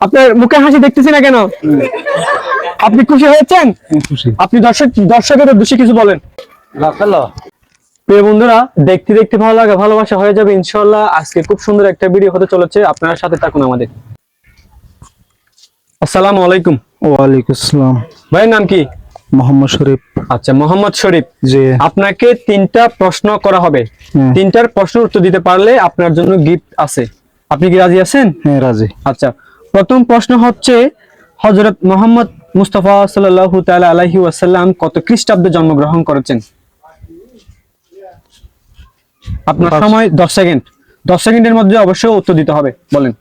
আপনার মুখে হাসি দেখতেছি না কেন? আপনি খুশি হয়েছেন? খুশি। আপনি দর্শকের উদ্দেশ্যে কিছু বলেন। প্রিয় বন্ধুরা, দেখতে দেখতে ভালো লাগে ভালোবাসা হয়ে যাবে ইনশাআল্লাহ। আজকে খুব সুন্দর একটা ভিডিও হতে চলেছে, আপনারা সাথে থাকুন আমাদের। আসসালামু আলাইকুম। ওয়ালাইকুম আসসালাম। ভাইয়ের নাম কি? মোহাম্মদ শরীফ। আচ্ছা, মোহাম্মদ শরীফ। জি। আপনাকে 3টা প্রশ্ন করা হবে। 3টার প্রশ্নের উত্তর দিতে পারলে আপনার জন্য গিফট আছে। আপনি কি রাজি আছেন? হ্যাঁ, রাজি। আচ্ছা, প্রথম প্রশ্ন হচ্ছে, হযরত মুহাম্মদ মুস্তাফা সাল্লাল্লাহু তাআলা আলাইহি ওয়াসাল্লাম কত খ্রিস্টাব্দে জন্মগ্রহণ করেছেন? আপনার সময় 10 সেকেন্ড। 10 সেকেন্ডের মধ্যে অবশ্যই উত্তর দিতে হবে, বলেন।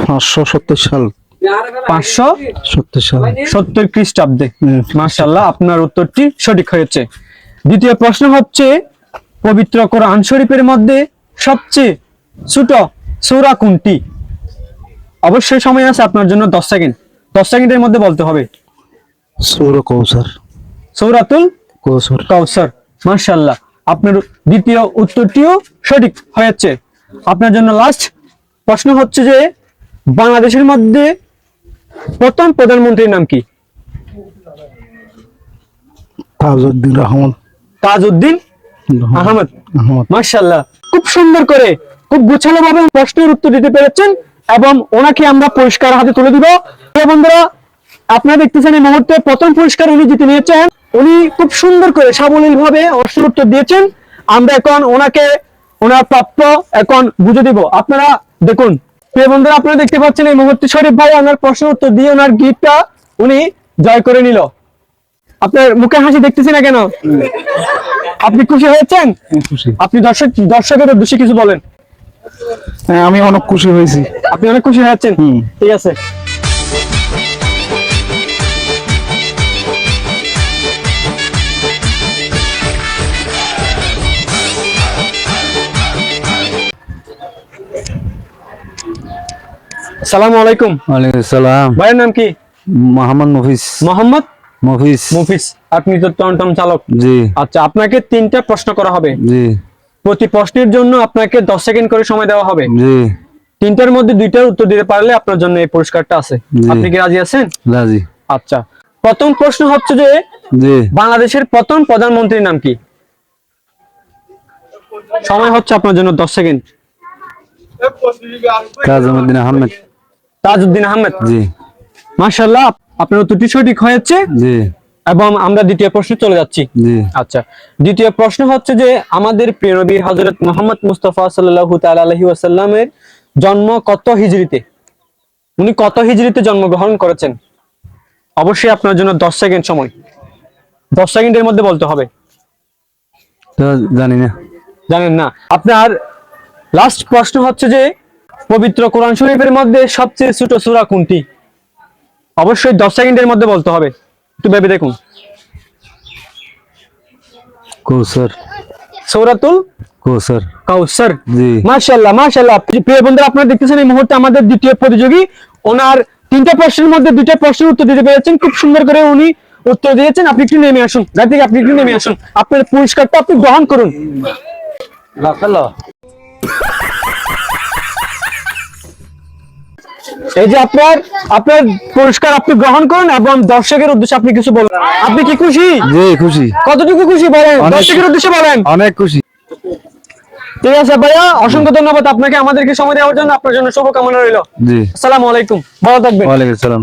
570 সাল। 570 সাল। খ্রিস্টাব্দে। মাশাআল্লাহ, আপনার উত্তরটি সঠিক হয়েছে। দ্বিতীয় প্রশ্ন হচ্ছে, পবিত্র কোরআন শরীফের মধ্যে সবচেয়ে ছোট সূরা কোনটি? অবশ্যই সময় আছে আপনার জন্য 10 সেকেন্ড। 10 সেকেন্ডের মধ্যে বলতে হবে। সূরা কাউসার। সূরাতুল কাউসার। কাউসার। মাশাআল্লাহ, আপনার দ্বিতীয় উত্তরটিও সঠিক হয়েছে। আপনার জন্য লাস্ট প্রশ্ন হচ্ছে যে, বাংলাদেশের মধ্যে প্রথম প্রধানমন্ত্রীর নাম কি? তাজউদ্দিন রহমান। তাজউদ্দিন আহমদ। মাশাআল্লাহ, খুব সুন্দর করে খুব গোছালো ভাবে প্রশ্নের উত্তর দিতে পেরেছেন এবং ওনাকে আমরা পুরস্কার হাতে তুলে দিব। বন্ধুরা, আপনারা দেখতেছেন এই মুহূর্তে প্রথম পুরস্কার উনি জিতে নিয়েছেন। উনি খুব সুন্দর করে সাবলীল ভাবে প্রশ্নের উত্তর দিয়েছেন। আমরা এখন ওনাকে ওনার প্রাপ্য এখন বুঝে দিব। আপনারা দেখুন। প্রিয় বন্ধুরা, আপনারা দেখতে পাচ্ছেন এই মুহূর্তে শরীফ ভাই ওনার প্রশ্নের উত্তর দিয়ে ওনার গিফটটা উনি জয় করে নিল। আপনার মুখে হাসি দেখতেছি না কেন? আপনি খুশি হয়েছেন? খুশি। আপনি দর্শকের উদ্দেশ্যে কিছু বলেন। হ্যাঁ, আমি অনেক খুশি হয়েছি। আপনি অনেক খুশি হয়েছেন? ঠিক আছে। আসসালামু আলাইকুম। ওয়ালাইকুম আসসালাম। ভাইয়ের নাম কি? মোহাম্মদ মফিজ। মোহাম্মদ মফিজ। আপনি তো টমটম চালক। জি। আচ্ছা, আপনাকে 3টা প্রশ্ন করা হবে। জি। প্রতি প্রশ্নের জন্য আপনাকে 10 সেকেন্ড করে সময় দেওয়া হবে। জি। 3টার মধ্যে 2টার উত্তর দিতে পারলে আপনার জন্য এই পুরস্কারটা আছে। জি। আপনি কি রাজি আছেন? রাজি। আচ্ছা, প্রথম প্রশ্ন হচ্ছে যে, জি। বাংলাদেশের প্রথম প্রধানমন্ত্রীর নাম কি? সময় হচ্ছে আপনার জন্য 10 সেকেন্ড। তাজউদ্দিন আহমেদ। তাজউদ্দিন আহমেদ। জি। মাশাআল্লাহ, আপনার উত্তরটি সঠিক হয়েছে জি। এবং আমরা দ্বিতীয় প্রশ্নে চলে যাচ্ছি। জি। আচ্ছা, দ্বিতীয় প্রশ্ন হচ্ছে যে, আমাদের প্রিয় নবী হযরত মুহাম্মদ মুস্তাফা সাল্লাল্লাহু তাআলা আলাইহি ওয়াসাল্লামের জন্ম কত হিজরিতে? উনি কত হিজরিতে জন্মগ্রহণ করেছেন? অবশ্যই আপনার জন্য 10 সেকেন্ড সময়। 10 সেকেন্ডের মধ্যে বলতে হবে। তো জানি না। জানেন না? আপনার লাস্ট প্রশ্ন হচ্ছে যে, পবিত্র কোরআন শরীফের মধ্যে সবচেয়ে ছোট সূরা কোনটি? অবশ্যই 10 সেকেন্ডের মধ্যে বলতে হবে। একটু ভেবে দেখুন। কাউসার। সূরাতুল কাউসার। কাউসার। জি। মাশাআল্লাহ, মাশাআল্লাহ। প্রিয় বন্ধুরা, আপনারা দেখতেছেন এই মুহূর্তে আমাদের দ্বিতীয় প্রতিযোগী ওনার 3টা প্রশ্নের মধ্যে 2টা প্রশ্নের উত্তর দিতে পেরেছেন। খুব সুন্দর করে উনি উত্তর দিয়েছেন। আপনি একটু নেমে আসুন, গাড়ি থেকে আপনি একটু নেমে আসুন। আপনার পুরস্কারটা আপনি গ্রহণ করুন। এই যে আপনার পুরস্কার আপনি গ্রহণ করুন এবং দর্শকের উদ্দেশ্যে আপনি কিছু বলুন। আপনি কি খুশি? জি, খুশি। কতটুকু খুশি বলেন, দর্শকের উদ্দেশ্যে বলেন। অনেক খুশি। ঠিক আছে ভাইয়া, অসংখ্য ধন্যবাদ আপনাকে আমাদেরকে সময় দেওয়ার জন্য। আপনার জন্য শুভকামনা রইল। জি। আসসালামু আলাইকুম, ভালো থাকবেন। ওয়ালাইকুম আসসালাম।